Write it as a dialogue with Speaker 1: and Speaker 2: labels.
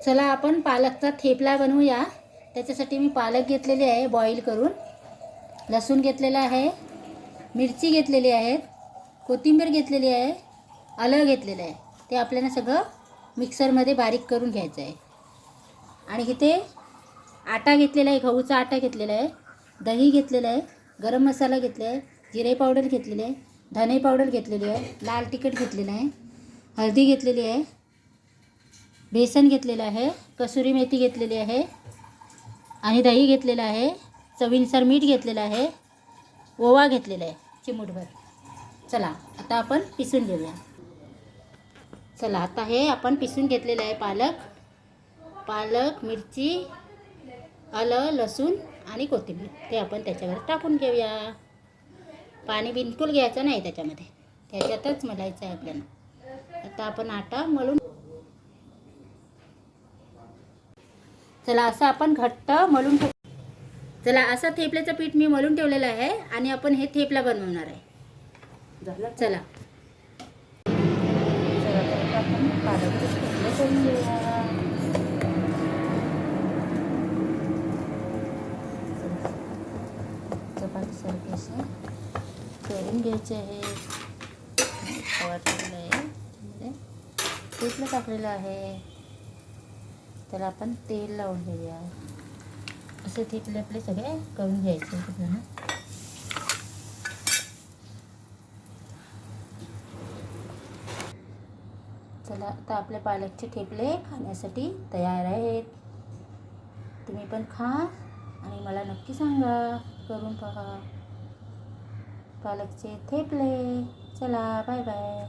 Speaker 1: चला आपण पालकचा थेपला बनवूया। त्याच्यासाठी मी पालक घेतलेली आहे बॉईल करून, लसूण घेतलेला आहे, मिरची घेतलेली आहे, कोथिंबीर घेतलेली आहे, आलं घेतलेलं आहे। ते आपल्याला सगळं मिक्सरमध्ये बारीक करून घ्यायचं आहे। आणि इथे आटा घेतलेला आहे, गहूचा आटा घेतलेला आहे, दही घेतलेलं आहे, गरम मसाला घेतला आहे, जिरे पावडर घेतलेली आहे, धने पावडर घेतलेली आहे, लाल तिखट घेतलेलं आहे, हळदी घेतलेली आहे, बेसन घेतलेलं आहे, कसुरी मेथी घेतलेली आहे आणि दही घेतलेलं आहे, चवीनुसार मीठ घेतलेलं आहे, ओवा घेतलेला आहे चिमूटभर। चला आता आपण पिसून घेऊया। चला आता हे आपण पिसून घेतलेलं आहे पालक, मिरची, आलं, लसूण आणि कोथिंबीर ते आपण त्याच्यावर टाकून घेऊया। पाणी बिलकुल घ्यायचं नाही त्याच्यामध्ये, त्याच्यातच मलायचं आहे आपल्याला। आता आपण आटा मळून, चला असं आपण घट्ट मळून ठेवू। चला असं थेपल्याचं पीठ मी मळून ठेवलेलं आहे आणि आपण हे थेपला बनवणार आहे। चला आपण पालकचे थेपले करून घेऊया। चपातीसारखे असे करून घ्यायचे आहे। तवा टाकलेला आहे, थेपलं टाकलेलं आहे, त्याला आपण तेल लावून घेऊया। असे थेपले आपले सगळे करून घ्यायचे आपल्याला। चला आता आपले पालकचे थेपले खाण्यासाठी तयार आहेत। तुम्ही पण खा आणि मला नक्की सांगा, करून पहा पालकचे थेपले। चला बाय बाय।